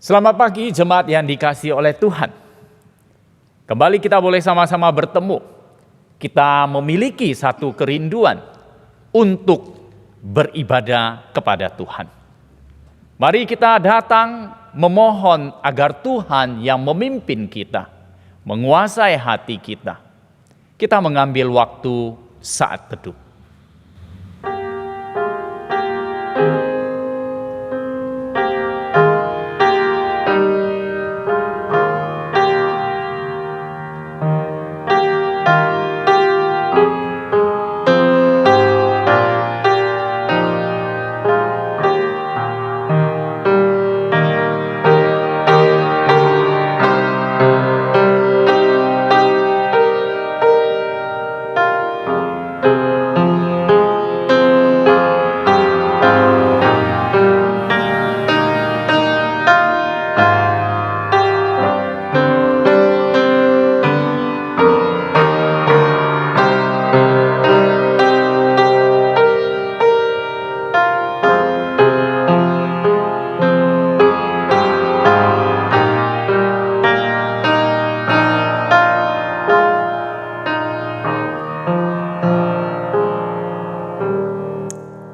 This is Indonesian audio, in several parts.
Selamat pagi jemaat yang dikasihi oleh Tuhan. Kembali kita boleh sama-sama bertemu. Kita memiliki satu kerinduan untuk beribadah kepada Tuhan. Mari kita datang memohon agar Tuhan yang memimpin kita, menguasai hati kita. Kita mengambil waktu saat teduh.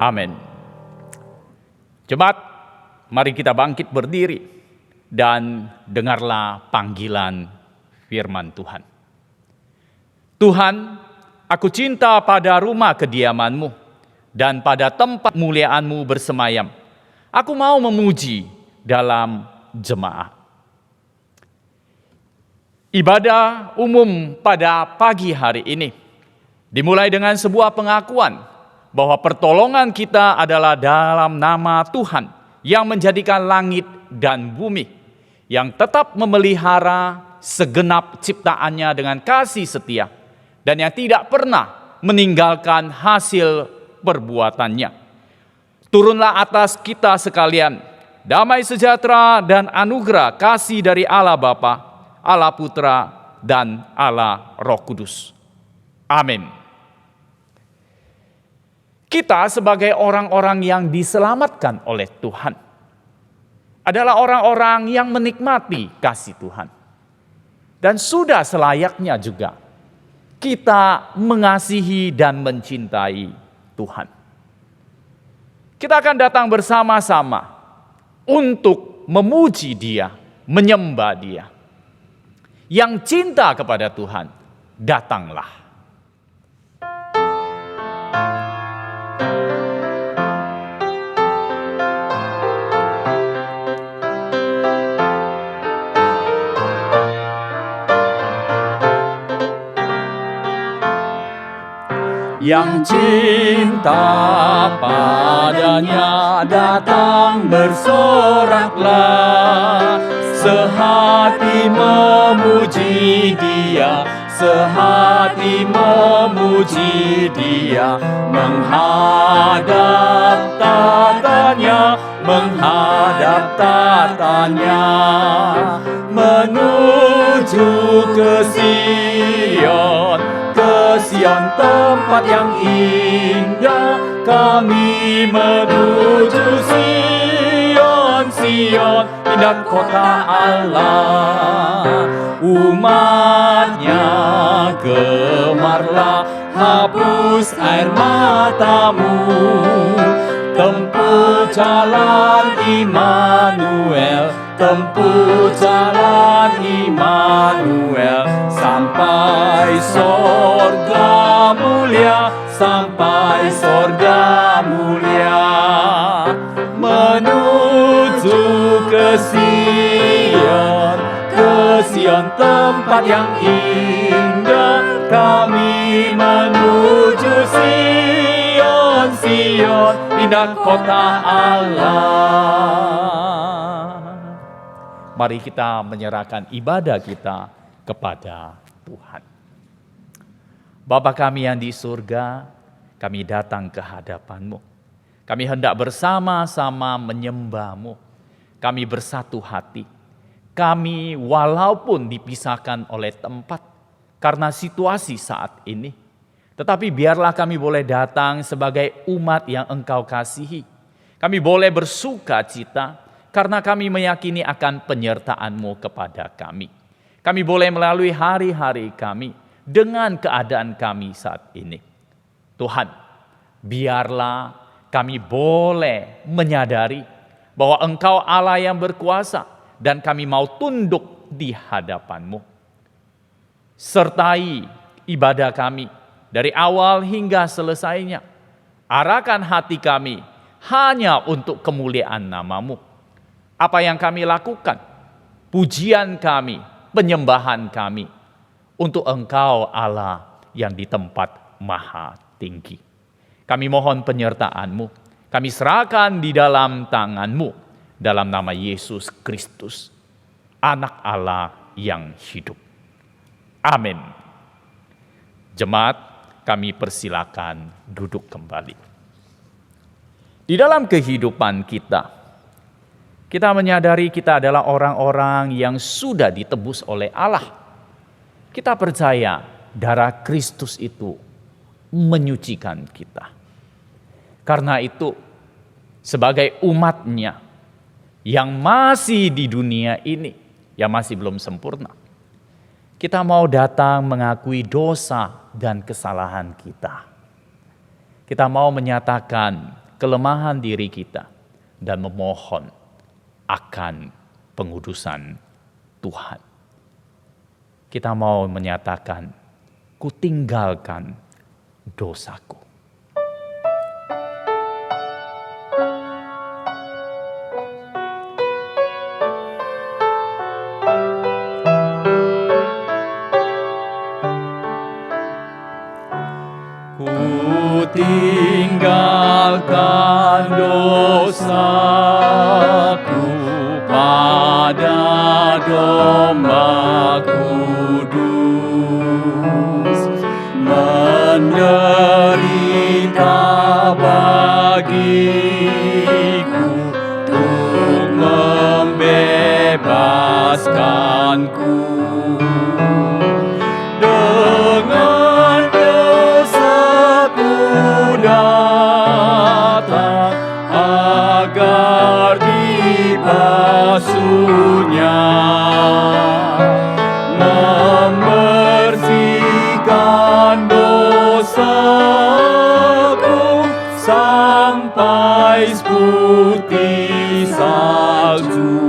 Amin. Jemaat, mari kita bangkit berdiri dan dengarlah panggilan firman Tuhan. Tuhan, aku cinta pada rumah kediaman-Mu dan pada tempat muliaan-Mu bersemayam. Aku mau memuji dalam jemaat. Ibadah umum pada pagi hari ini dimulai dengan sebuah pengakuan bahwa pertolongan kita adalah dalam nama Tuhan yang menjadikan langit dan bumi, yang tetap memelihara segenap ciptaannya dengan kasih setia, dan yang tidak pernah meninggalkan hasil perbuatannya. Turunlah atas kita sekalian damai sejahtera dan anugerah kasih dari Allah Bapa, Allah Putra, dan Allah Roh Kudus. Amin. Kita sebagai orang-orang yang diselamatkan oleh Tuhan adalah orang-orang yang menikmati kasih Tuhan. Dan sudah selayaknya juga kita mengasihi dan mencintai Tuhan. Kita akan datang bersama-sama untuk memuji Dia, menyembah Dia. Yang cinta kepada Tuhan, datanglah. Yang cinta padanya datang bersoraklah, sehati memuji Dia, sehati memuji Dia, menghadap tatanya, menghadap tatanya, menuju ke Sion, tempat yang indah. Kami menuju Sion, Sion, indah kota Allah. Umatnya gemarlah, hapus air matamu, tempuh jalan Immanuel, tempuh jalan Immanuel, sampai sorga mulia, sampai sorga mulia, menuju ke Sion, tempat yang indah. Kami menuju Sion, Sion, indah kota Allah. Mari kita menyerahkan ibadah kita kepada Tuhan. Bapa kami yang di surga, kami datang ke hadapan-Mu. Kami hendak bersama-sama menyembah-Mu. Kami bersatu hati. Kami walaupun dipisahkan oleh tempat karena situasi saat ini, tetapi biarlah kami boleh datang sebagai umat yang Engkau kasihi. Kami boleh bersuka cita karena kami meyakini akan penyertaan-Mu kepada kami. Kami boleh melalui hari-hari kami dengan keadaan kami saat ini. Tuhan, biarlah kami boleh menyadari bahwa Engkau Allah yang berkuasa dan kami mau tunduk di hadapan-Mu. Sertai ibadah kami dari awal hingga selesainya. Arahkan hati kami hanya untuk kemuliaan nama-Mu. Apa yang kami lakukan, pujian kami, penyembahan kami, untuk Engkau Allah yang di tempat maha tinggi. Kami mohon penyertaan-Mu, kami serahkan di dalam tangan-Mu, dalam nama Yesus Kristus, Anak Allah yang hidup. Amin. Jemaat, kami persilakan duduk kembali. Di dalam kehidupan kita menyadari kita adalah orang-orang yang sudah ditebus oleh Allah. Kita percaya darah Kristus itu menyucikan kita. Karena itu, sebagai umat-Nya yang masih di dunia ini, yang masih belum sempurna, kita mau datang mengakui dosa dan kesalahan kita. Kita mau menyatakan kelemahan diri kita dan memohon akan pengudusan Tuhan. Kita mau menyatakan, kutinggalkan dosaku. Kutinggalkan dosaku pada domba kudus, menderita bagiku untuk membebaskanku. Dengan dosaku datang agar dibasuhnya, membersihkan dosaku sampai putih salju.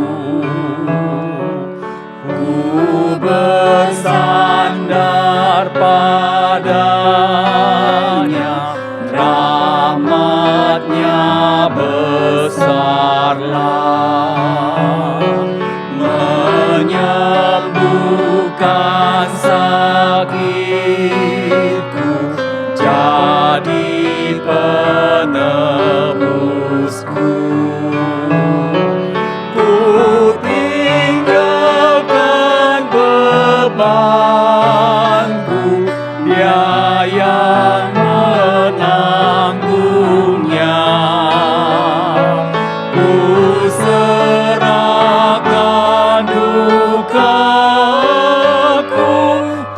Ku bersandar padanya, rahmat-Nya besarlah, menyembuhkan sakitku, jadi penebusku. Ku tinggalkan bebanku, Dia yang menanggungnya. Ku serahkan dukaku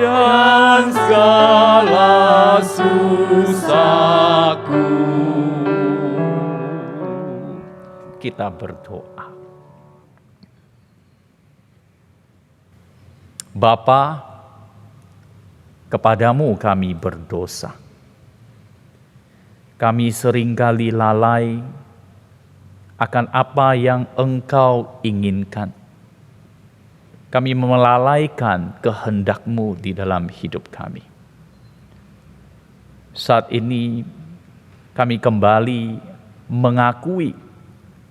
dan segala susahku. Kita berdoa. Bapa, kepadamu kami berdosa. Kami seringkali lalai akan apa yang Engkau inginkan. Kami melalaikan kehendak-Mu di dalam hidup kami. Saat ini kami kembali mengakui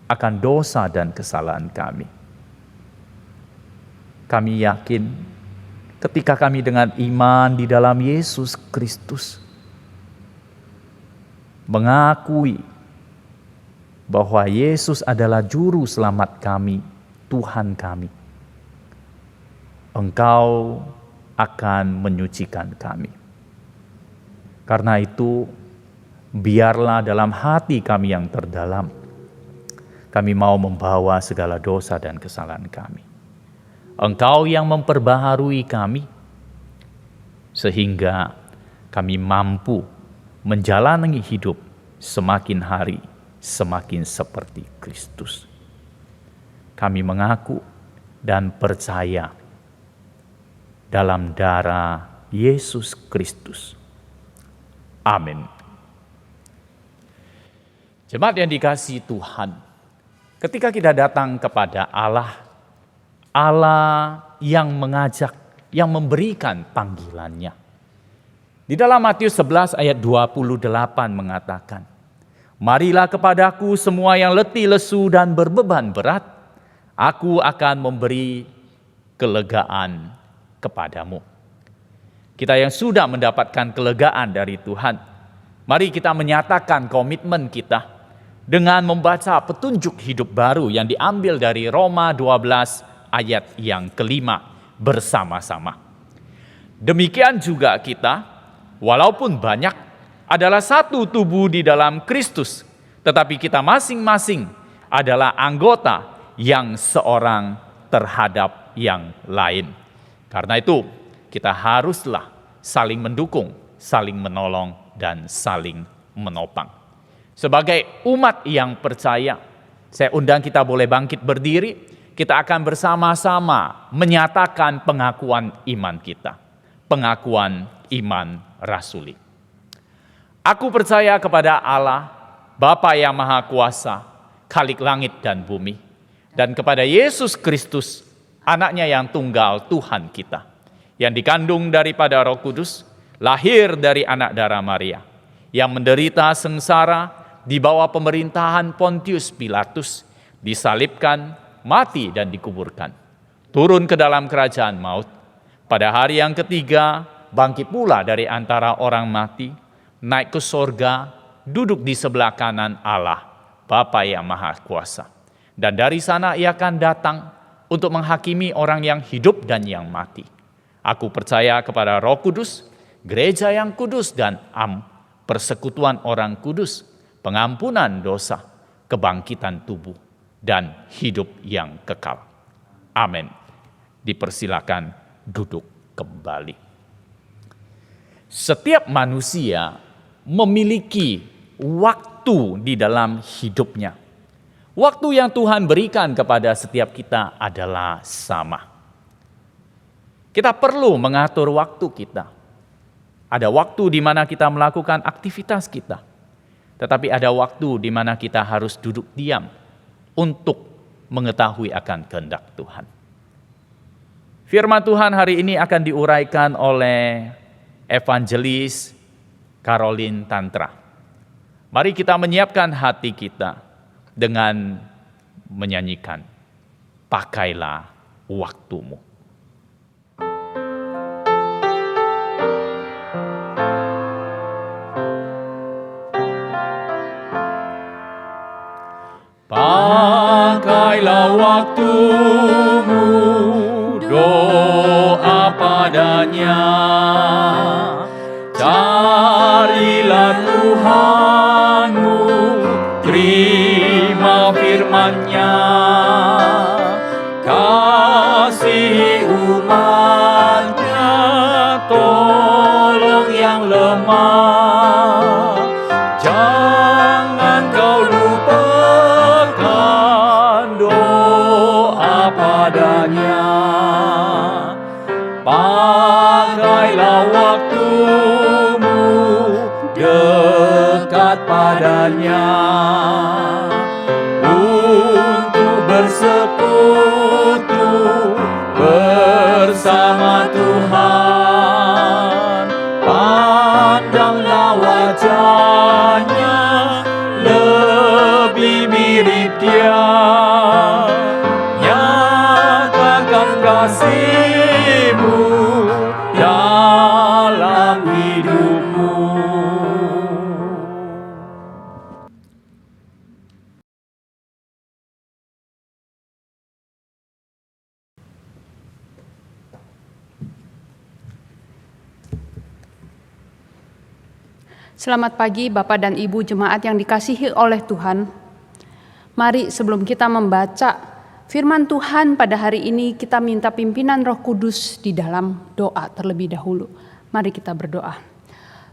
akan dosa dan kesalahan kami. Kami yakin ketika kami dengan iman di dalam Yesus Kristus mengakui bahwa Yesus adalah juru selamat kami, Tuhan kami, Engkau akan menyucikan kami. Karena itu, biarlah dalam hati kami yang terdalam, kami mau membawa segala dosa dan kesalahan kami. Engkau yang memperbaharui kami, sehingga kami mampu menjalani hidup semakin hari semakin seperti Kristus. kami mengaku dan percaya dalam darah Yesus Kristus. Amin. Jemaat yang dikasihi Tuhan, ketika kita datang kepada Allah yang mengajak, yang memberikan panggilannya. Di dalam Matius 11 ayat 28 mengatakan, "Marilah kepadaku semua yang letih, lesu, dan berbeban berat, aku akan memberi kelegaan kepadamu." Kita yang sudah mendapatkan kelegaan dari Tuhan, mari kita menyatakan komitmen kita dengan membaca petunjuk hidup baru yang diambil dari Roma 12 ayat yang kelima bersama-sama. Demikian juga kita, walaupun banyak, adalah satu tubuh di dalam Kristus, tetapi kita masing-masing adalah anggota yang seorang terhadap yang lain. Karena itu, kita haruslah saling mendukung, saling menolong, dan saling menopang. Sebagai umat yang percaya, saya undang kita boleh bangkit berdiri, kita akan bersama-sama menyatakan pengakuan iman kita. Pengakuan iman rasuli. Aku percaya kepada Allah, Bapa yang Maha Kuasa, Khalik langit dan bumi, dan kepada Yesus Kristus, anaknya yang tunggal Tuhan kita, yang dikandung daripada Roh Kudus, lahir dari anak darah Maria, yang menderita sengsara di bawah pemerintahan Pontius Pilatus, disalibkan, mati dan dikuburkan, turun ke dalam kerajaan maut, pada hari yang ketiga bangkit pula dari antara orang mati, naik ke sorga, duduk di sebelah kanan Allah, Bapa yang Maha Kuasa. Dan dari sana ia akan datang untuk menghakimi orang yang hidup dan yang mati. Aku percaya kepada Roh Kudus, gereja yang kudus dan persekutuan orang kudus, pengampunan dosa, kebangkitan tubuh, dan hidup yang kekal. Amin. Dipersilakan duduk kembali. Setiap manusia memiliki waktu di dalam hidupnya. Waktu yang Tuhan berikan kepada setiap kita adalah sama. Kita perlu mengatur waktu kita. Ada waktu di mana kita melakukan aktivitas kita. Tetapi ada waktu di mana kita harus duduk diam untuk mengetahui akan kehendak Tuhan. Firman Tuhan hari ini akan diuraikan oleh Evangelis Caroline Tantra. Mari kita menyiapkan hati kita dengan menyanyikan "Pakailah Waktumu". Pakailah waktumu, doa padanya. Carilah Tuhanmu, terima firman-Nya. Kasihi umat-Nya, tolong yang lemah. Jangan kau lupakan doa padanya. Pakailah waktumu dekat padanya untuk bersekutu bersama Tuhan. Pandanglah wajahnya, lebih mirip Dia. Nyatakan kasih-Mu dalam hidupmu. Selamat pagi Bapak dan Ibu jemaat yang dikasihi oleh Tuhan. Mari sebelum kita membaca firman Tuhan pada hari ini, kita minta pimpinan Roh Kudus di dalam doa terlebih dahulu. Mari kita berdoa.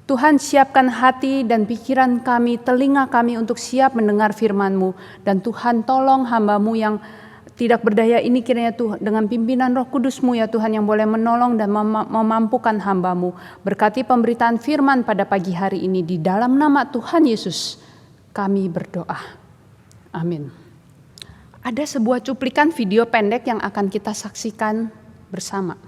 Tuhan, siapkan hati dan pikiran kami, telinga kami untuk siap mendengar firman-Mu. Dan Tuhan, tolong hamba-Mu yang tidak berdaya ini kiranya Tuhan dengan pimpinan Roh Kudus-Mu ya Tuhan yang boleh menolong dan memampukan hamba-Mu. Berkati pemberitaan firman pada pagi hari ini di dalam nama Tuhan Yesus kami berdoa. Amin. Ada sebuah cuplikan video pendek yang akan kita saksikan bersama.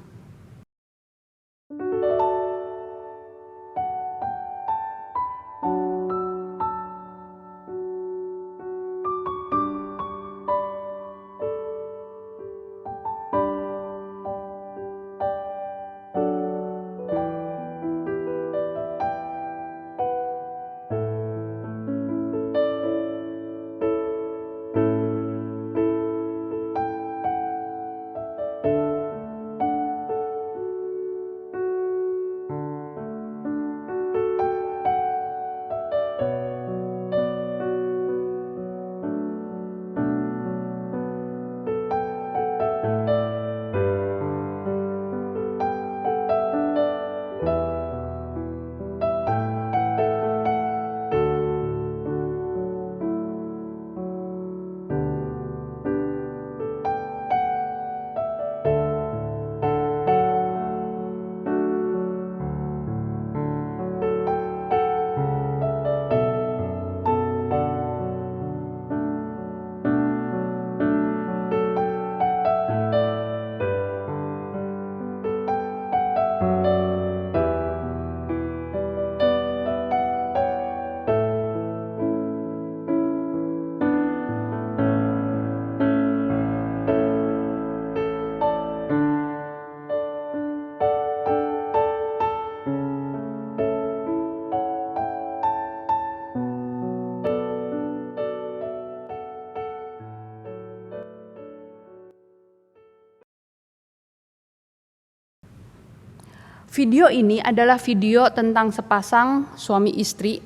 Video ini adalah video tentang sepasang suami istri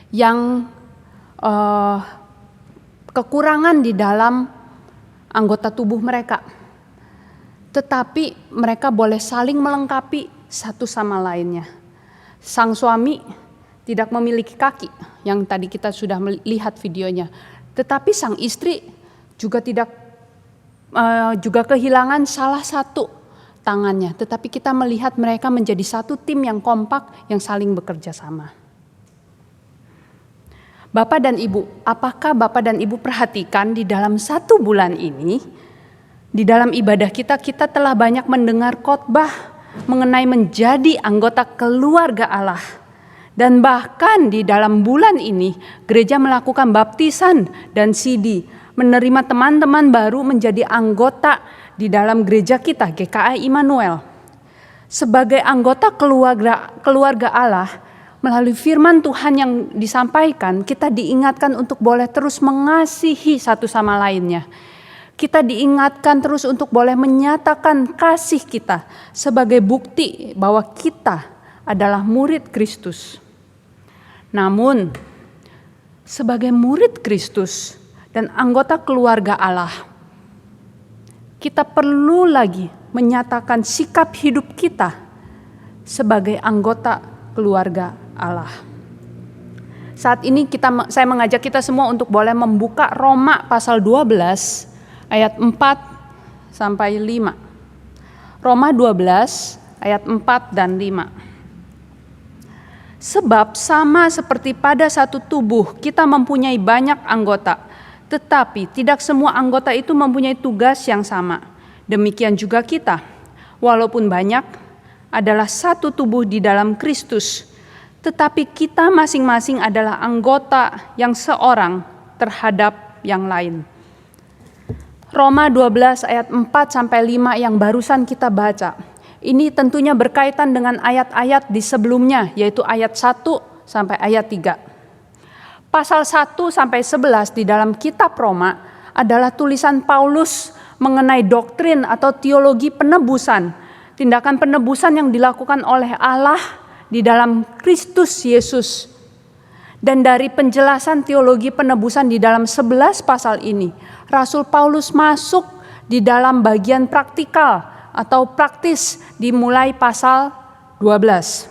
yang kekurangan di dalam anggota tubuh mereka. Tetapi mereka boleh saling melengkapi satu sama lainnya. Sang suami tidak memiliki kaki, yang tadi kita sudah melihat videonya. Tetapi sang istri juga juga kehilangan salah satu tangannya, tetapi kita melihat mereka menjadi satu tim yang kompak yang saling bekerja sama. Bapak dan Ibu, apakah Bapak dan Ibu perhatikan di dalam 1 bulan ini, di dalam ibadah kita telah banyak mendengar khotbah mengenai menjadi anggota keluarga Allah. Dan bahkan di dalam bulan ini, gereja melakukan baptisan dan CD, menerima teman-teman baru menjadi anggota di dalam gereja kita, GKI Immanuel. Sebagai anggota keluarga Allah, melalui firman Tuhan yang disampaikan, kita diingatkan untuk boleh terus mengasihi satu sama lainnya. Kita diingatkan terus untuk boleh menyatakan kasih kita sebagai bukti bahwa kita adalah murid Kristus. Namun, sebagai murid Kristus dan anggota keluarga Allah, kita perlu lagi menyatakan sikap hidup kita sebagai anggota keluarga Allah. Saat ini saya mengajak kita semua untuk boleh membuka Roma pasal 12 ayat 4 sampai 5. Roma 12 ayat 4 dan 5. Sebab sama seperti pada satu tubuh kita mempunyai banyak anggota, tetapi tidak semua anggota itu mempunyai tugas yang sama. Demikian juga kita, walaupun banyak, adalah satu tubuh di dalam Kristus, tetapi kita masing-masing adalah anggota yang seorang terhadap yang lain. Roma 12 ayat 4-5 yang barusan kita baca. Ini tentunya berkaitan dengan ayat-ayat di sebelumnya, yaitu ayat 1 sampai ayat 3. Pasal 1-11 di dalam kitab Roma adalah tulisan Paulus mengenai doktrin atau teologi penebusan, tindakan penebusan yang dilakukan oleh Allah di dalam Kristus Yesus. Dan dari penjelasan teologi penebusan di dalam 11 pasal ini, Rasul Paulus masuk di dalam bagian praktikal atau praktis dimulai pasal 12.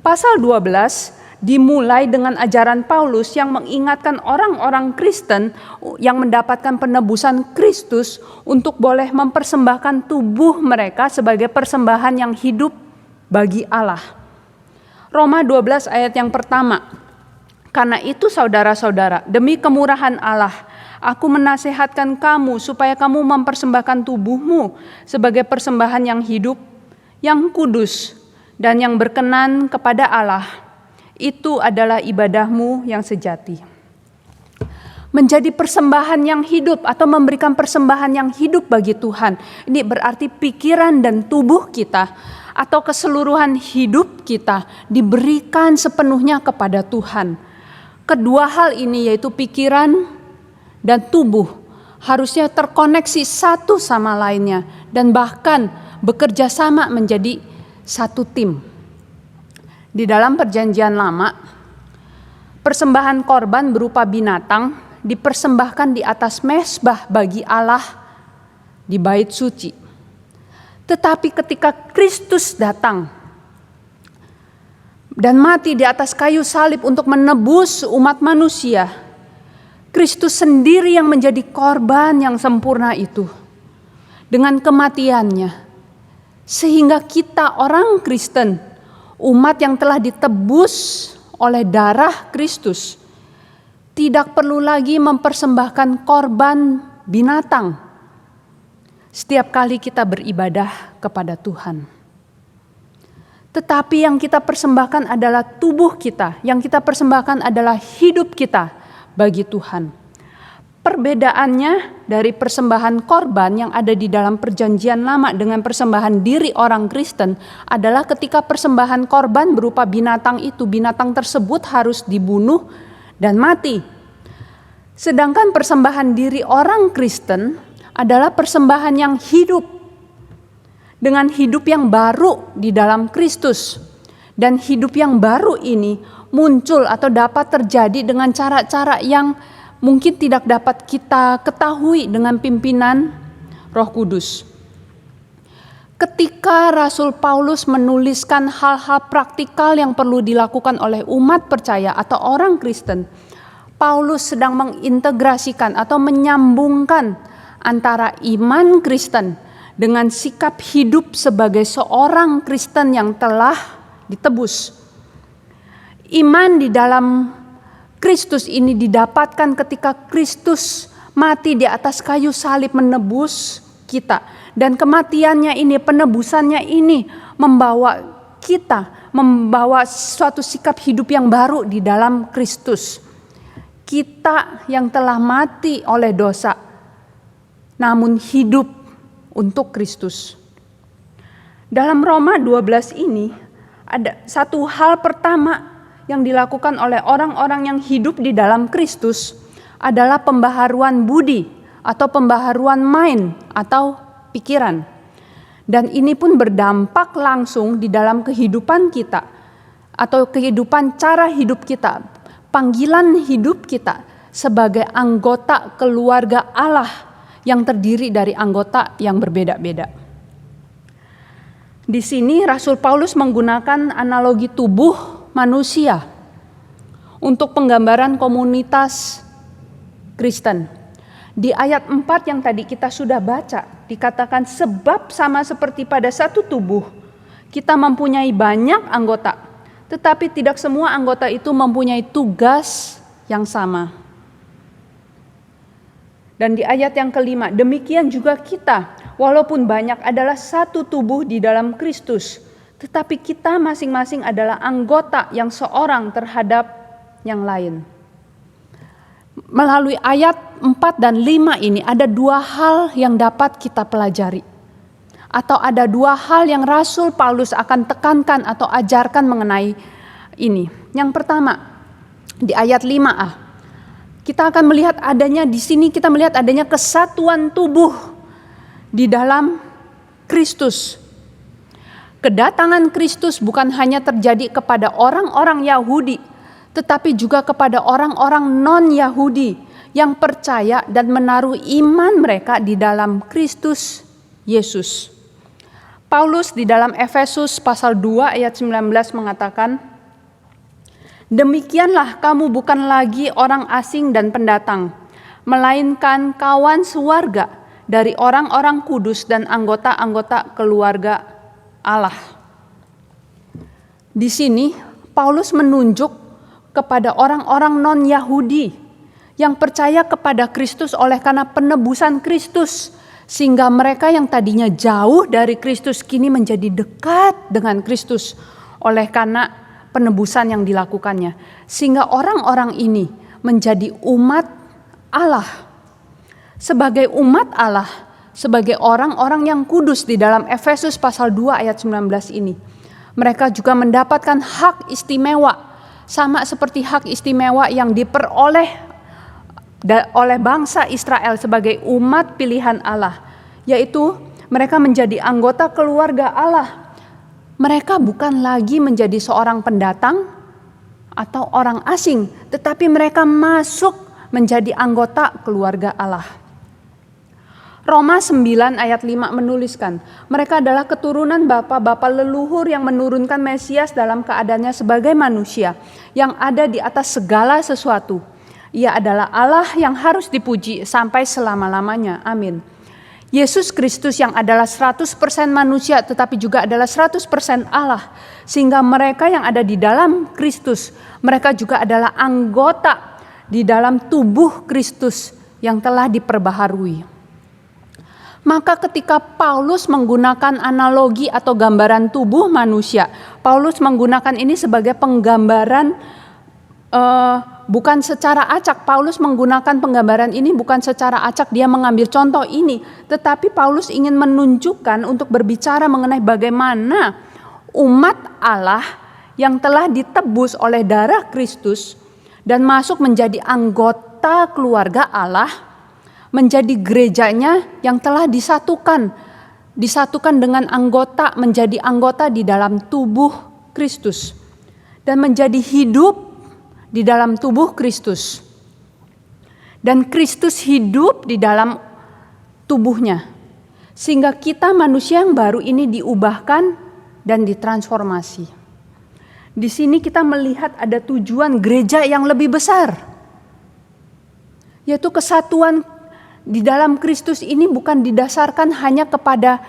Pasal 12 dimulai dengan ajaran Paulus yang mengingatkan orang-orang Kristen yang mendapatkan penebusan Kristus untuk boleh mempersembahkan tubuh mereka sebagai persembahan yang hidup bagi Allah. Roma 12 ayat yang pertama. Karena itu saudara-saudara, demi kemurahan Allah, aku menasehatkan kamu supaya kamu mempersembahkan tubuhmu sebagai persembahan yang hidup, yang kudus, dan yang berkenan kepada Allah. Itu adalah ibadahmu yang sejati. Menjadi persembahan yang hidup atau memberikan persembahan yang hidup bagi Tuhan. Ini berarti pikiran dan tubuh kita atau keseluruhan hidup kita diberikan sepenuhnya kepada Tuhan. Kedua hal ini yaitu pikiran dan tubuh harusnya terkoneksi satu sama lainnya dan bahkan bekerja sama menjadi satu tim. Di dalam Perjanjian Lama, persembahan korban berupa binatang dipersembahkan di atas mezbah bagi Allah di bait suci. Tetapi ketika Kristus datang dan mati di atas kayu salib untuk menebus umat manusia, Kristus sendiri yang menjadi korban yang sempurna itu dengan kematiannya, sehingga kita orang Kristen, umat yang telah ditebus oleh darah Kristus, tidak perlu lagi mempersembahkan korban binatang setiap kali kita beribadah kepada Tuhan. Tetapi yang kita persembahkan adalah tubuh kita, yang kita persembahkan adalah hidup kita bagi Tuhan. Perbedaannya dari persembahan korban yang ada di dalam Perjanjian Lama dengan persembahan diri orang Kristen adalah ketika persembahan korban berupa binatang itu, binatang tersebut harus dibunuh dan mati. Sedangkan persembahan diri orang Kristen adalah persembahan yang hidup, dengan hidup yang baru di dalam Kristus. Dan hidup yang baru ini muncul atau dapat terjadi dengan cara-cara yang mungkin tidak dapat kita ketahui dengan pimpinan Roh Kudus. Ketika Rasul Paulus menuliskan hal-hal praktikal yang perlu dilakukan oleh umat percaya atau orang Kristen, Paulus sedang mengintegrasikan atau menyambungkan antara iman Kristen dengan sikap hidup sebagai seorang Kristen yang telah ditebus. Iman di dalam Kristus ini didapatkan ketika Kristus mati di atas kayu salib menebus kita. Dan kematiannya ini, penebusannya ini membawa suatu sikap hidup yang baru di dalam Kristus. Kita yang telah mati oleh dosa, namun hidup untuk Kristus. Dalam Roma 12 ini ada satu hal pertama yang dilakukan oleh orang-orang yang hidup di dalam Kristus adalah pembaharuan budi atau pembaharuan mind atau pikiran. Dan ini pun berdampak langsung di dalam kehidupan kita atau kehidupan cara hidup kita, panggilan hidup kita sebagai anggota keluarga Allah yang terdiri dari anggota yang berbeda-beda. Di sini Rasul Paulus menggunakan analogi tubuh manusia untuk penggambaran komunitas Kristen. Di ayat 4 yang tadi kita sudah baca, dikatakan sebab sama seperti pada satu tubuh, kita mempunyai banyak anggota, tetapi tidak semua anggota itu mempunyai tugas yang sama. Dan di ayat yang kelima, demikian juga kita, walaupun banyak adalah satu tubuh di dalam Kristus, tetapi kita masing-masing adalah anggota yang seorang terhadap yang lain. Melalui ayat 4 dan 5 ini ada dua hal yang dapat kita pelajari. Atau ada dua hal yang Rasul Paulus akan tekankan atau ajarkan mengenai ini. Yang pertama, di ayat 5a, kita akan melihat adanya di sini, kita melihat adanya kesatuan tubuh di dalam Kristus. Kedatangan Kristus bukan hanya terjadi kepada orang-orang Yahudi, tetapi juga kepada orang-orang non-Yahudi yang percaya dan menaruh iman mereka di dalam Kristus Yesus. Paulus di dalam Efesus pasal 2 ayat 19 mengatakan, Demikianlah kamu bukan lagi orang asing dan pendatang, melainkan kawan sewarga dari orang-orang kudus dan anggota-anggota keluarga Allah. Di sini Paulus menunjuk kepada orang-orang non-Yahudi yang percaya kepada Kristus oleh karena penebusan Kristus, sehingga mereka yang tadinya jauh dari Kristus kini menjadi dekat dengan Kristus oleh karena penebusan yang dilakukannya, sehingga orang-orang ini menjadi umat Allah. Sebagai umat Allah, sebagai orang-orang yang kudus di dalam Efesus pasal 2 ayat 19 ini, mereka juga mendapatkan hak istimewa, sama seperti hak istimewa yang diperoleh oleh bangsa Israel sebagai umat pilihan Allah, yaitu mereka menjadi anggota keluarga Allah. Mereka bukan lagi menjadi seorang pendatang atau orang asing, tetapi mereka masuk menjadi anggota keluarga Allah. Roma 9 ayat 5 menuliskan, mereka adalah keturunan bapa-bapa leluhur yang menurunkan Mesias dalam keadaannya sebagai manusia yang ada di atas segala sesuatu. Ia adalah Allah yang harus dipuji sampai selama-lamanya. Amin. Yesus Kristus yang adalah 100% manusia tetapi juga adalah 100% Allah. Sehingga mereka yang ada di dalam Kristus, mereka juga adalah anggota di dalam tubuh Kristus yang telah diperbaharui. Maka ketika Paulus menggunakan analogi atau gambaran tubuh manusia, Paulus menggunakan ini sebagai penggambaran bukan secara acak. Paulus menggunakan penggambaran ini bukan secara acak, dia mengambil contoh ini, tetapi Paulus ingin menunjukkan untuk berbicara mengenai bagaimana umat Allah yang telah ditebus oleh darah Kristus dan masuk menjadi anggota keluarga Allah, menjadi gerejanya yang telah disatukan dengan anggota, menjadi anggota di dalam tubuh Kristus dan menjadi hidup di dalam tubuh Kristus, dan Kristus hidup di dalam tubuhnya, sehingga kita manusia yang baru ini diubahkan dan ditransformasi. Di sini kita melihat ada tujuan gereja yang lebih besar, yaitu kesatuan di dalam Kristus ini bukan didasarkan hanya kepada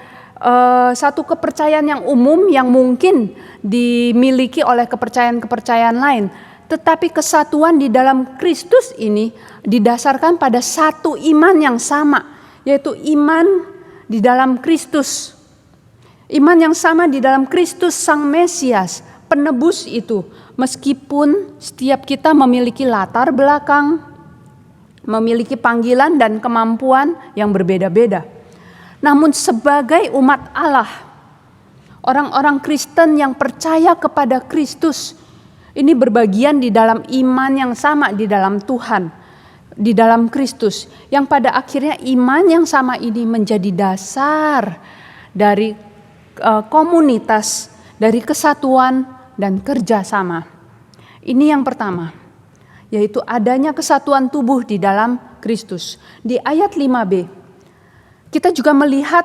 satu kepercayaan yang umum yang mungkin dimiliki oleh kepercayaan-kepercayaan lain. Tetapi kesatuan di dalam Kristus ini didasarkan pada satu iman yang sama, yaitu iman di dalam Kristus. Iman yang sama di dalam Kristus Sang Mesias, penebus itu. Meskipun setiap kita memiliki latar belakang, memiliki panggilan dan kemampuan yang berbeda-beda. Namun sebagai umat Allah, orang-orang Kristen yang percaya kepada Kristus, ini berbagian di dalam iman yang sama di dalam Tuhan, di dalam Kristus, yang pada akhirnya iman yang sama ini menjadi dasar dari komunitas, dari kesatuan dan kerjasama. Ini yang pertama, yaitu adanya kesatuan tubuh di dalam Kristus. Di ayat 5b, kita juga melihat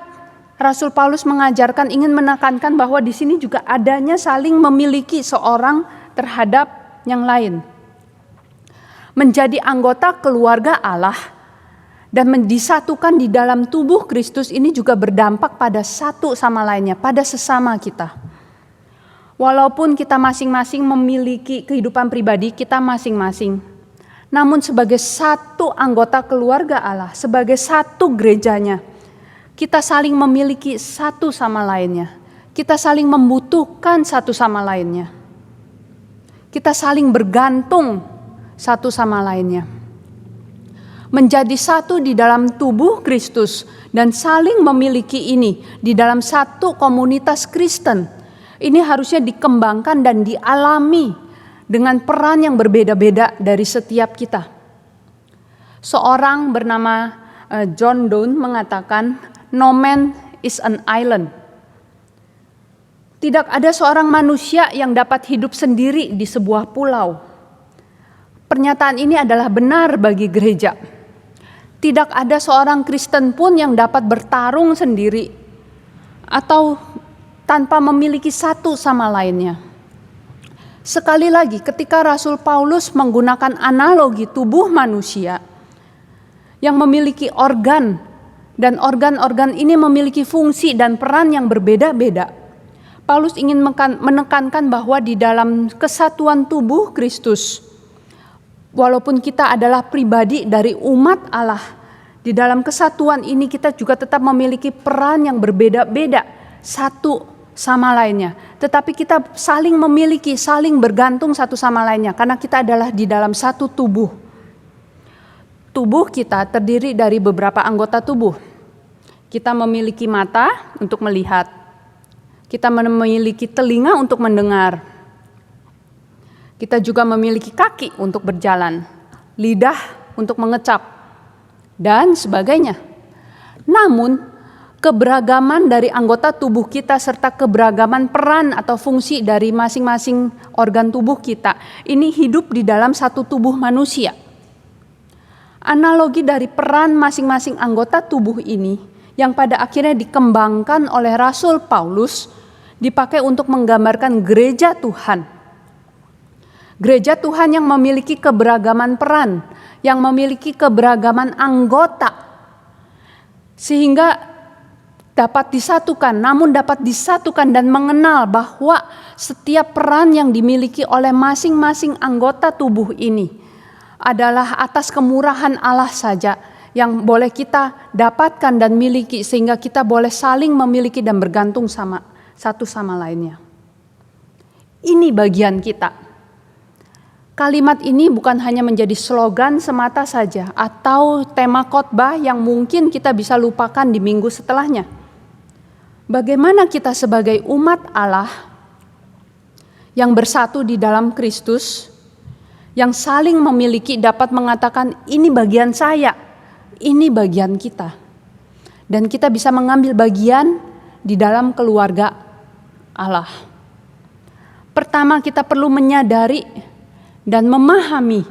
Rasul Paulus mengajarkan, ingin menekankan bahwa di sini juga adanya saling memiliki seorang terhadap yang lain. Menjadi anggota keluarga Allah dan disatukan di dalam tubuh Kristus ini juga berdampak pada satu sama lainnya, pada sesama kita. Walaupun kita masing-masing memiliki kehidupan pribadi kita masing-masing, namun sebagai satu anggota keluarga Allah, sebagai satu gerejanya, kita saling memiliki satu sama lainnya. Kita saling membutuhkan satu sama lainnya. Kita saling bergantung satu sama lainnya. Menjadi satu di dalam tubuh Kristus dan saling memiliki ini di dalam satu komunitas Kristen. Ini harusnya dikembangkan dan dialami dengan peran yang berbeda-beda dari setiap kita. Seorang bernama John Donne mengatakan, "No man is an island." Tidak ada seorang manusia yang dapat hidup sendiri di sebuah pulau. Pernyataan ini adalah benar bagi gereja. Tidak ada seorang Kristen pun yang dapat bertarung sendiri atau tanpa memiliki satu sama lainnya. Sekali lagi, ketika Rasul Paulus menggunakan analogi tubuh manusia yang memiliki organ, dan organ-organ ini memiliki fungsi dan peran yang berbeda-beda, Paulus ingin menekankan bahwa di dalam kesatuan tubuh Kristus, walaupun kita adalah pribadi dari umat Allah, di dalam kesatuan ini kita juga tetap memiliki peran yang berbeda-beda satu sama lainnya. Tetapi kita saling memiliki, saling bergantung satu sama lainnya karena kita adalah di dalam satu tubuh. Tubuh kita terdiri dari beberapa anggota tubuh. Kita memiliki mata untuk melihat. Kita memiliki telinga untuk mendengar. Kita juga memiliki kaki untuk berjalan, lidah untuk mengecap, dan sebagainya. Namun, keberagaman dari anggota tubuh kita serta keberagaman peran atau fungsi dari masing-masing organ tubuh kita ini hidup di dalam satu tubuh manusia. Analogi dari peran masing-masing anggota tubuh ini yang pada akhirnya dikembangkan oleh Rasul Paulus dipakai untuk menggambarkan gereja Tuhan. Gereja Tuhan yang memiliki keberagaman peran, yang memiliki keberagaman anggota, sehingga dapat disatukan, namun dapat disatukan dan mengenal bahwa setiap peran yang dimiliki oleh masing-masing anggota tubuh ini adalah atas kemurahan Allah saja yang boleh kita dapatkan dan miliki, sehingga kita boleh saling memiliki dan bergantung sama satu sama lainnya. Ini bagian kita. Kalimat ini bukan hanya menjadi slogan semata saja atau tema khotbah yang mungkin kita bisa lupakan di minggu setelahnya. Bagaimana kita sebagai umat Allah yang bersatu di dalam Kristus, yang saling memiliki dapat mengatakan ini bagian saya, ini bagian kita. Dan kita bisa mengambil bagian di dalam keluarga Allah. Pertama, kita perlu menyadari dan memahami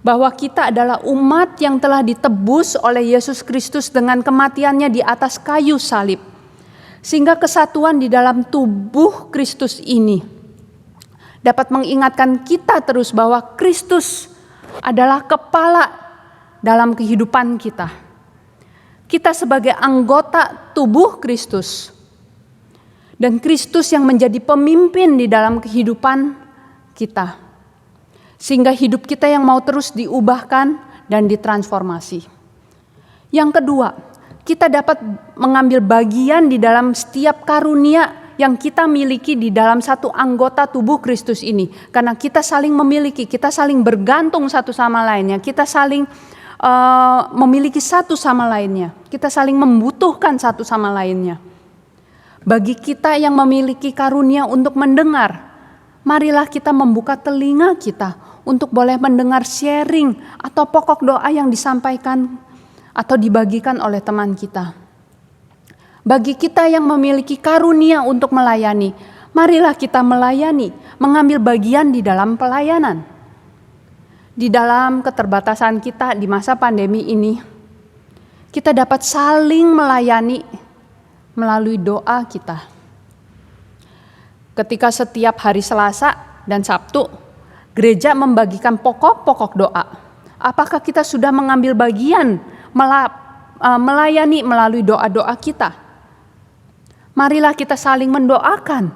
bahwa kita adalah umat yang telah ditebus oleh Yesus Kristus dengan kematiannya di atas kayu salib. Sehingga kesatuan di dalam tubuh Kristus ini dapat mengingatkan kita terus bahwa Kristus adalah kepala dalam kehidupan kita. Kita sebagai anggota tubuh Kristus. Dan Kristus yang menjadi pemimpin di dalam kehidupan kita. Sehingga hidup kita yang mau terus diubahkan dan ditransformasi. Yang kedua, kita dapat mengambil bagian di dalam setiap karunia yang kita miliki di dalam satu anggota tubuh Kristus ini. Karena kita saling memiliki, kita saling bergantung satu sama lainnya, kita saling memiliki satu sama lainnya, kita saling membutuhkan satu sama lainnya. Bagi kita yang memiliki karunia untuk mendengar, marilah kita membuka telinga kita untuk boleh mendengar sharing atau pokok doa yang disampaikan atau dibagikan oleh teman kita. Bagi kita yang memiliki karunia untuk melayani, marilah kita melayani, mengambil bagian di dalam pelayanan. Di dalam keterbatasan kita di masa pandemi ini, kita dapat saling melayani melalui doa kita. Ketika setiap hari Selasa dan Sabtu, gereja membagikan pokok-pokok doa. Apakah kita sudah mengambil bagian melayani melalui doa-doa kita? Marilah kita saling mendoakan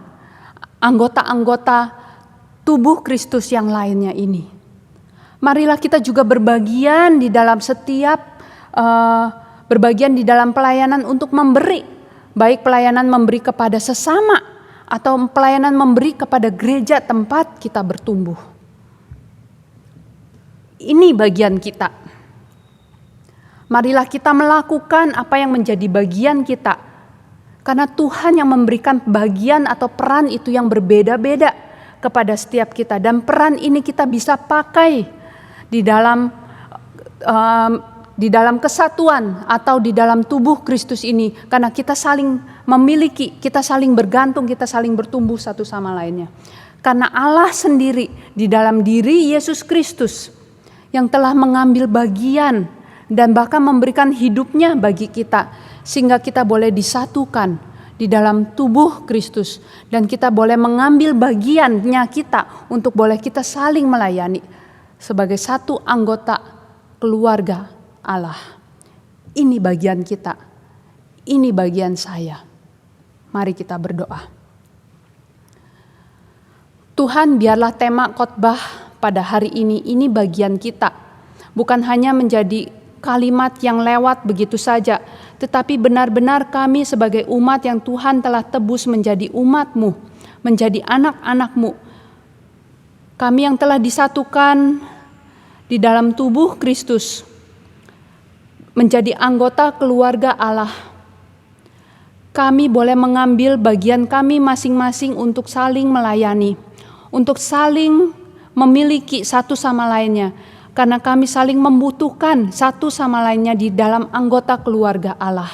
anggota-anggota tubuh Kristus yang lainnya ini. Marilah kita juga berbagian di dalam berbagian di dalam pelayanan untuk memberi, baik pelayanan memberi kepada sesama atau pelayanan memberi kepada gereja tempat kita bertumbuh. Ini bagian kita. Marilah kita melakukan apa yang menjadi bagian kita. Karena Tuhan yang memberikan bagian atau peran itu yang berbeda-beda kepada setiap kita. Dan peran ini kita bisa pakai di dalam kesatuan atau di dalam tubuh Kristus ini. Karena kita saling memiliki, kita saling bergantung, kita saling bertumbuh satu sama lainnya. Karena Allah sendiri di dalam diri Yesus Kristus yang telah mengambil bagian dan bahkan memberikan hidupnya bagi kita, sehingga kita boleh disatukan di dalam tubuh Kristus, dan kita boleh mengambil bagiannya kita untuk boleh kita saling melayani sebagai satu anggota keluarga Allah. Ini bagian kita, ini bagian saya. Mari kita berdoa. Tuhan, biarlah tema khotbah pada hari ini bagian kita, bukan hanya menjadi kalimat yang lewat begitu saja, tetapi benar-benar kami sebagai umat yang Tuhan telah tebus menjadi umat-Mu, menjadi anak-anak-Mu. Kami yang telah disatukan di dalam tubuh Kristus, menjadi anggota keluarga Allah. Kami boleh mengambil bagian kami masing-masing untuk saling melayani, untuk saling memiliki satu sama lainnya, karena kami saling membutuhkan satu sama lainnya di dalam anggota keluarga Allah.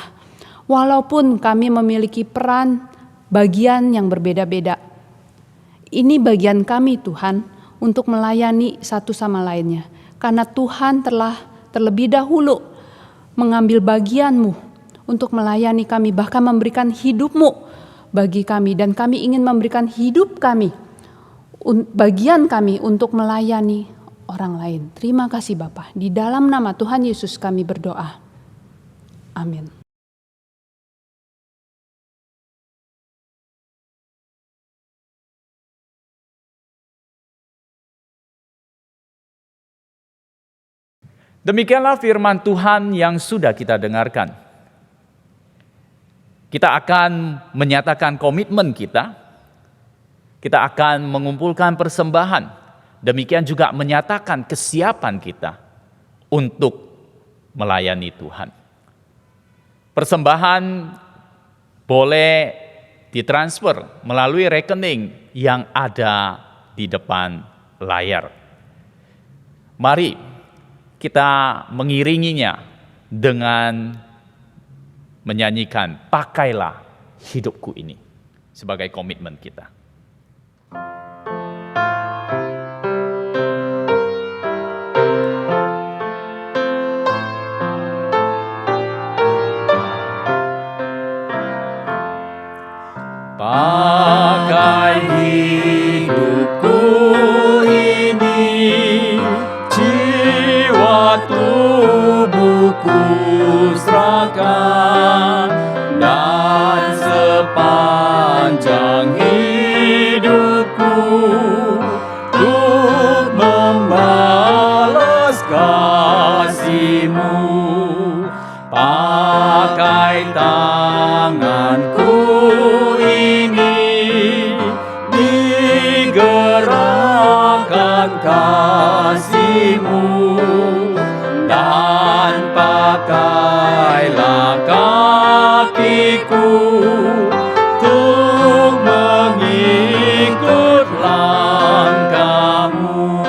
Walaupun kami memiliki peran bagian yang berbeda-beda. Ini bagian kami Tuhan untuk melayani satu sama lainnya. Karena Tuhan telah terlebih dahulu mengambil bagian-Mu untuk melayani kami, bahkan memberikan hidup-Mu bagi kami. Dan kami ingin memberikan hidup kami, bagian kami untuk melayani orang lain. Terima kasih Bapa. Di dalam nama Tuhan Yesus kami berdoa. Amin. Demikianlah firman Tuhan yang sudah kita dengarkan. Kita akan menyatakan komitmen kita. Kita akan mengumpulkan persembahan. Demikian juga menyatakan kesiapan kita untuk melayani Tuhan. Persembahan boleh ditransfer melalui rekening yang ada di depan layar. Mari kita mengiringinya dengan menyanyikan "Pakailah Hidupku Ini" sebagai komitmen kita. Pakai hidupku ini, jiwa tubuhku serahkan, dan sepanjang hidupku untuk membalas kasih-Mu. Pakai tanganku ini, digerakkan kasih-Mu, dan pakailah kakiku untuk mengikut langkah-Mu.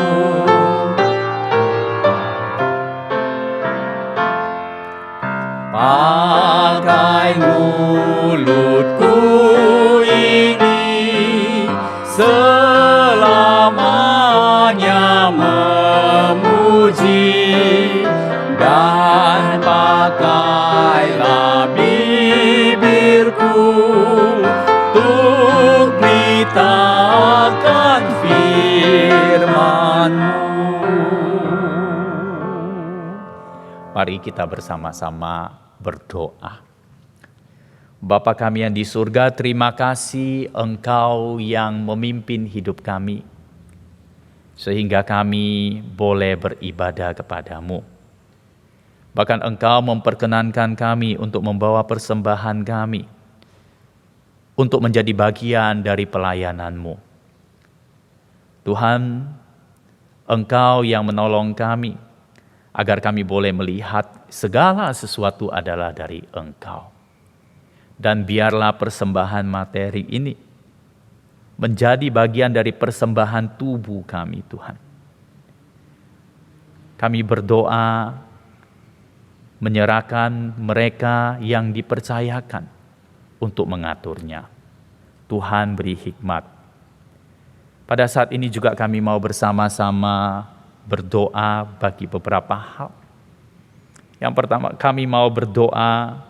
Pakai mulutku ini selamanya memuji, dan pakailah bibirku untuk beritakan firman-Mu. Mari kita bersama-sama berdoa. Bapa kami yang di surga, terima kasih Engkau yang memimpin hidup kami, sehingga kami boleh beribadah kepadamu. Bahkan Engkau memperkenankan kami untuk membawa persembahan kami, untuk menjadi bagian dari pelayanan-Mu. Tuhan, Engkau yang menolong kami, agar kami boleh melihat segala sesuatu adalah dari Engkau. Dan biarlah persembahan materi ini menjadi bagian dari persembahan tubuh kami, Tuhan. Kami berdoa menyerahkan mereka yang dipercayakan untuk mengaturnya. Tuhan beri hikmat. Pada saat ini juga kami mau bersama-sama berdoa bagi beberapa hal. Yang pertama, kami mau berdoa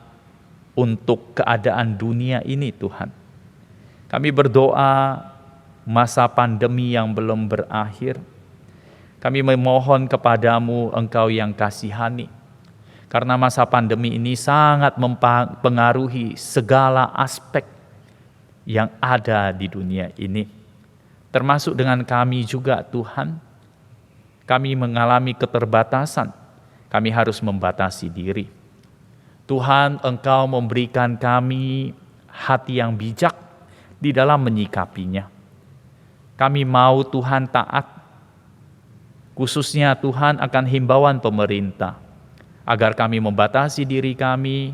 untuk keadaan dunia ini Tuhan. Kami berdoa masa pandemi yang belum berakhir. Kami memohon kepadamu, Engkau yang kasihani. Karena masa pandemi ini sangat mempengaruhi segala aspek yang ada di dunia ini. Termasuk dengan kami juga Tuhan. Kami mengalami keterbatasan. Kami harus membatasi diri. Tuhan, Engkau memberikan kami hati yang bijak di dalam menyikapinya. Kami mau Tuhan taat, khususnya Tuhan akan himbauan pemerintah, agar kami membatasi diri kami,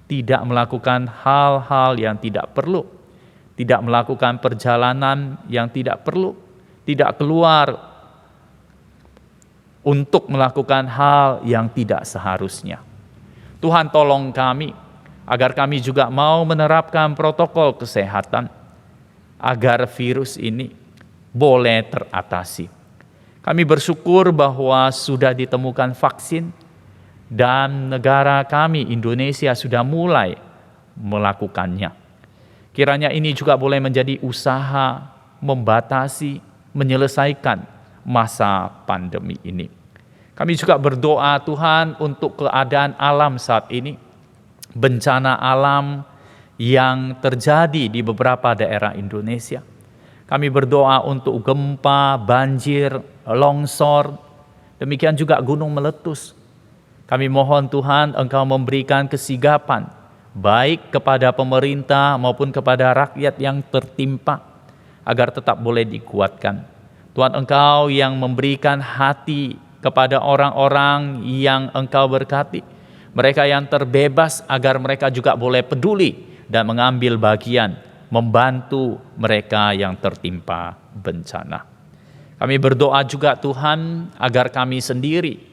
tidak melakukan hal-hal yang tidak perlu, tidak melakukan perjalanan yang tidak perlu, tidak keluar untuk melakukan hal yang tidak seharusnya. Tuhan tolong kami, agar kami juga mau menerapkan protokol kesehatan, agar virus ini boleh teratasi. Kami bersyukur bahwa sudah ditemukan vaksin, dan negara kami, Indonesia, sudah mulai melakukannya. Kiranya ini juga boleh menjadi usaha membatasi, menyelesaikan masa pandemi ini. Kami juga berdoa Tuhan untuk keadaan alam saat ini, bencana alam yang terjadi di beberapa daerah Indonesia. Kami berdoa untuk gempa, banjir, longsor, demikian juga gunung meletus. Kami mohon Tuhan Engkau memberikan kesigapan, baik kepada pemerintah maupun kepada rakyat yang tertimpa, agar tetap boleh dikuatkan. Tuhan, Engkau yang memberikan hati kepada orang-orang yang Engkau berkati, mereka yang terbebas, agar mereka juga boleh peduli dan mengambil bagian, membantu mereka yang tertimpa bencana. Kami berdoa juga Tuhan, agar kami sendiri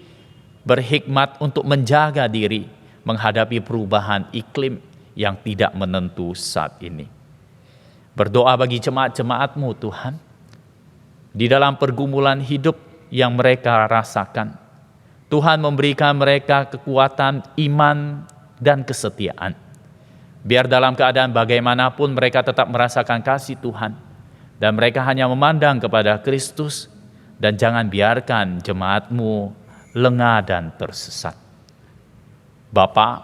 berhikmat untuk menjaga diri menghadapi perubahan iklim yang tidak menentu saat ini. Berdoa bagi jemaat-jemaat-Mu Tuhan, di dalam pergumulan hidup yang mereka rasakan. Tuhan memberikan mereka kekuatan iman dan kesetiaan. Biar dalam keadaan bagaimanapun mereka tetap merasakan kasih Tuhan, dan mereka hanya memandang kepada Kristus, dan jangan biarkan jemaat-Mu lengah dan tersesat. Bapa,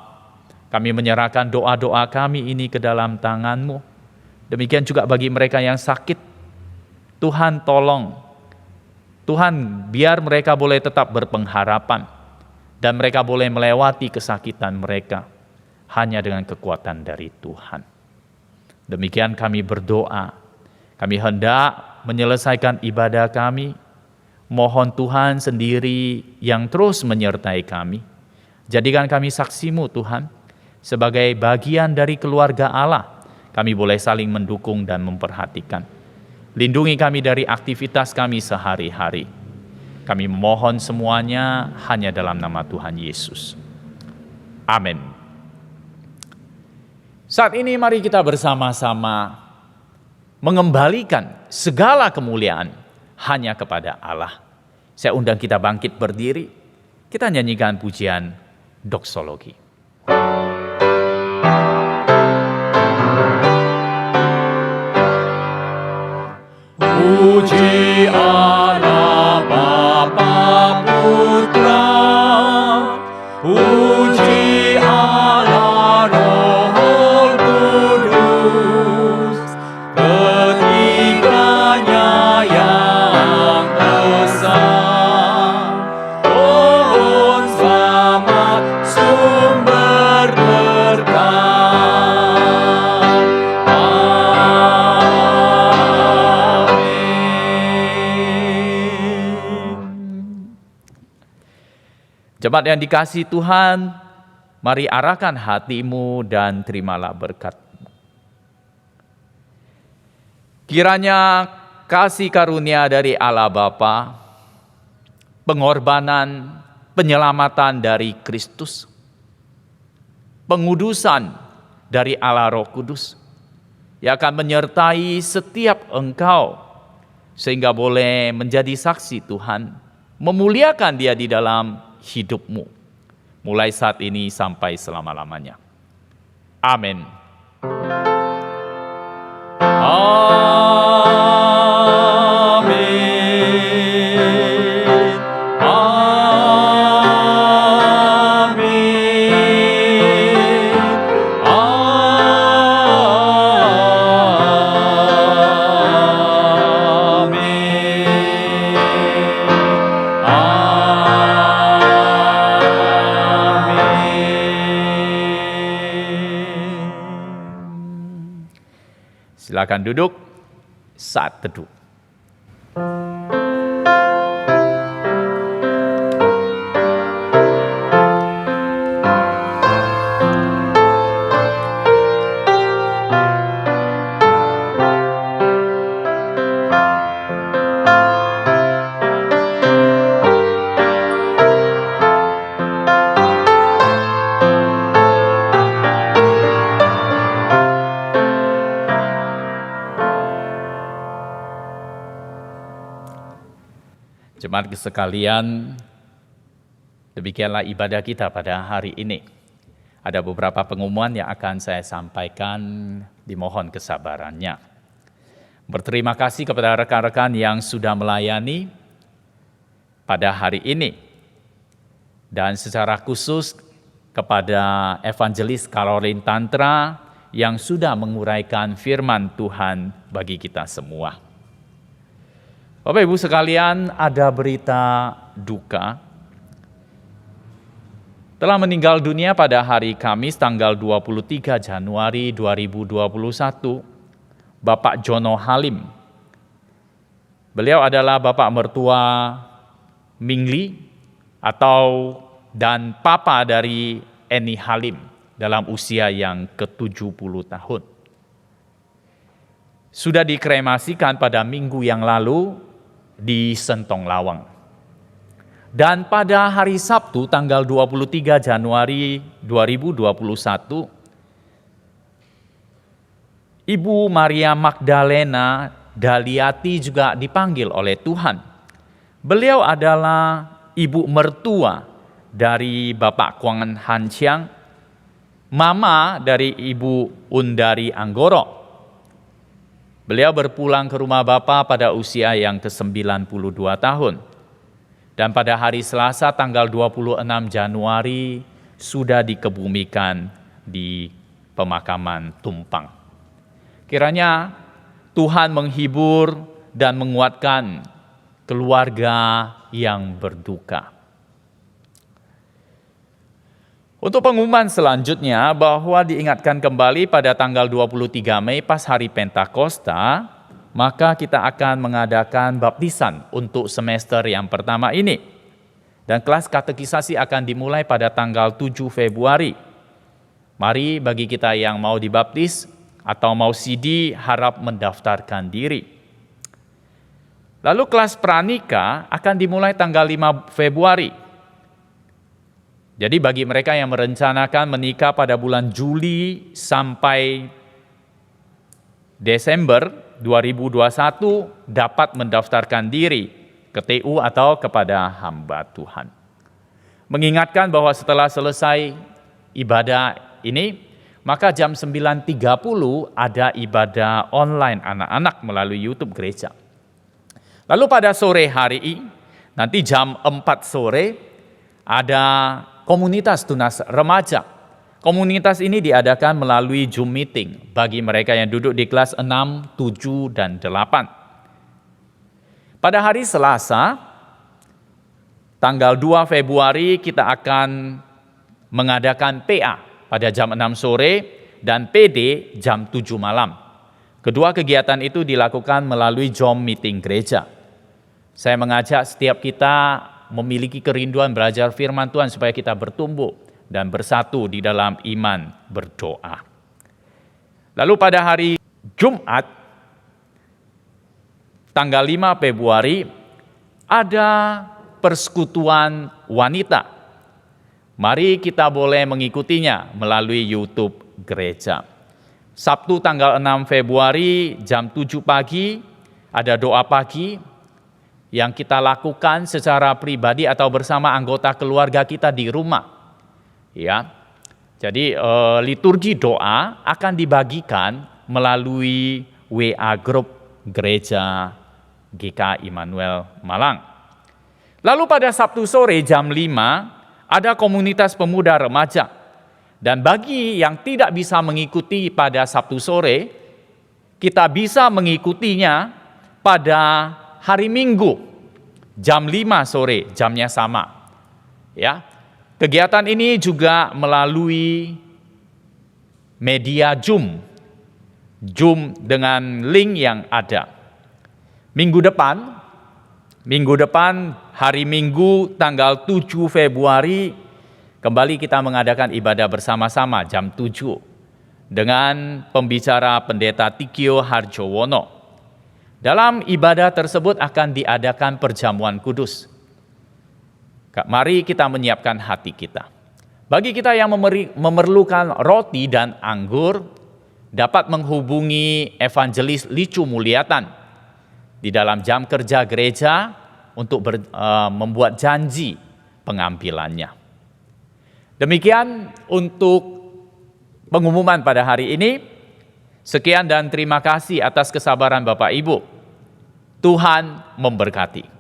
kami menyerahkan doa-doa kami ini ke dalam tangan-Mu. Demikian juga bagi mereka yang sakit. Tuhan tolong. Tuhan biar mereka boleh tetap berpengharapan. Dan mereka boleh melewati kesakitan mereka hanya dengan kekuatan dari Tuhan. Demikian kami berdoa. Kami hendak menyelesaikan ibadah kami. Mohon Tuhan sendiri yang terus menyertai kami. Jadikan kami saksi-Mu Tuhan, sebagai bagian dari keluarga Allah. Kami boleh saling mendukung dan memperhatikan. Lindungi kami dari aktivitas kami sehari-hari. Kami memohon semuanya hanya dalam nama Tuhan Yesus. Amin. Saat ini mari kita bersama-sama mengembalikan segala kemuliaan hanya kepada Allah. Saya undang kita bangkit berdiri, kita nyanyikan pujian doksologi. Puji Allah Bapa Putra, puji Allah Roh Kudus, ketiganya yang esa. Pohon selamat sumber berkat. Jemaat yang dikasihi Tuhan, mari arahkan hatimu dan terimalah berkat. Kiranya kasih karunia dari Allah Bapa, pengorbanan, penyelamatan dari Kristus, pengudusan dari Allah Roh Kudus, yang akan menyertai setiap engkau, sehingga boleh menjadi saksi Tuhan, memuliakan Dia di dalam hidupmu, mulai saat ini sampai selama-lamanya. Amin. Amin. Amin. Silakan duduk saat teduh. Jemaat sekalian, demikianlah ibadah kita pada hari ini. Ada beberapa pengumuman yang akan saya sampaikan, dimohon kesabarannya. Berterima kasih kepada rekan-rekan yang sudah melayani pada hari ini. Dan secara khusus kepada Evangelis Caroline Tantra yang sudah menguraikan firman Tuhan bagi kita semua. Bapak Ibu sekalian, ada berita duka. Telah meninggal dunia pada hari Kamis tanggal 23 Januari 2021, Bapak Jono Halim. Beliau adalah bapak mertua Mingli dan papa dari Eni Halim dalam usia yang ke-70 tahun. Sudah dikremasikan pada minggu yang lalu di Sentong Lawang. Dan pada hari Sabtu tanggal 23 Januari 2021, Ibu Maria Magdalena Daliati juga dipanggil oleh Tuhan. Beliau adalah ibu mertua dari Bapak Kuangan Hansiang, mama dari Ibu Undari Anggoro. Beliau berpulang ke rumah Bapa pada usia yang ke-92 tahun. Dan pada hari Selasa tanggal 26 Januari sudah dikebumikan di pemakaman Tumpang. Kiranya Tuhan menghibur dan menguatkan keluarga yang berduka. Untuk pengumuman selanjutnya bahwa diingatkan kembali pada tanggal 23 Mei pas hari Pentakosta, maka kita akan mengadakan baptisan untuk semester yang pertama ini. Dan kelas katekisasi akan dimulai pada tanggal 7 Februari. Mari bagi kita yang mau dibaptis atau mau CD harap mendaftarkan diri. Lalu kelas pranika akan dimulai tanggal 5 Februari. Jadi bagi mereka yang merencanakan menikah pada bulan Juli sampai Desember 2021 dapat mendaftarkan diri ke TU atau kepada hamba Tuhan. Mengingatkan bahwa setelah selesai ibadah ini, maka jam 9.30 ada ibadah online anak-anak melalui YouTube gereja. Lalu pada sore hari ini, nanti jam 4 sore, ada komunitas tunas remaja. Komunitas ini diadakan melalui Zoom meeting bagi mereka yang duduk di kelas 6, 7, dan 8. Pada hari Selasa, tanggal 2 Februari kita akan mengadakan PA pada jam 6 sore dan PD jam 7 malam. Kedua kegiatan itu dilakukan melalui Zoom meeting gereja. Saya mengajak setiap kita memiliki kerinduan belajar firman Tuhan supaya kita bertumbuh dan bersatu di dalam iman berdoa. Lalu pada hari Jumat, tanggal 5 Februari, ada persekutuan wanita. Mari kita boleh mengikutinya melalui YouTube gereja. Sabtu tanggal 6 Februari jam 7 pagi, ada doa pagi yang kita lakukan secara pribadi atau bersama anggota keluarga kita di rumah. Ya. Jadi liturgi doa akan dibagikan melalui WA Group Gereja GK Immanuel Malang. Lalu pada Sabtu sore jam 5 ada komunitas pemuda remaja. Dan bagi yang tidak bisa mengikuti pada Sabtu sore, kita bisa mengikutinya pada hari Minggu jam 5 sore, jamnya sama. Ya. Kegiatan ini juga melalui media Zoom dengan link yang ada. Minggu depan hari Minggu tanggal 7 Februari kembali kita mengadakan ibadah bersama-sama jam 7 dengan pembicara Pendeta Tikio Harjowono. Dalam ibadah tersebut akan diadakan perjamuan kudus. Mari kita menyiapkan hati kita. Bagi kita yang memerlukan roti dan anggur, dapat menghubungi Evangelis Licu Mulyatan di dalam jam kerja gereja untuk membuat janji pengambilannya. Demikian untuk pengumuman pada hari ini. Sekian dan terima kasih atas kesabaran Bapak Ibu. Tuhan memberkati.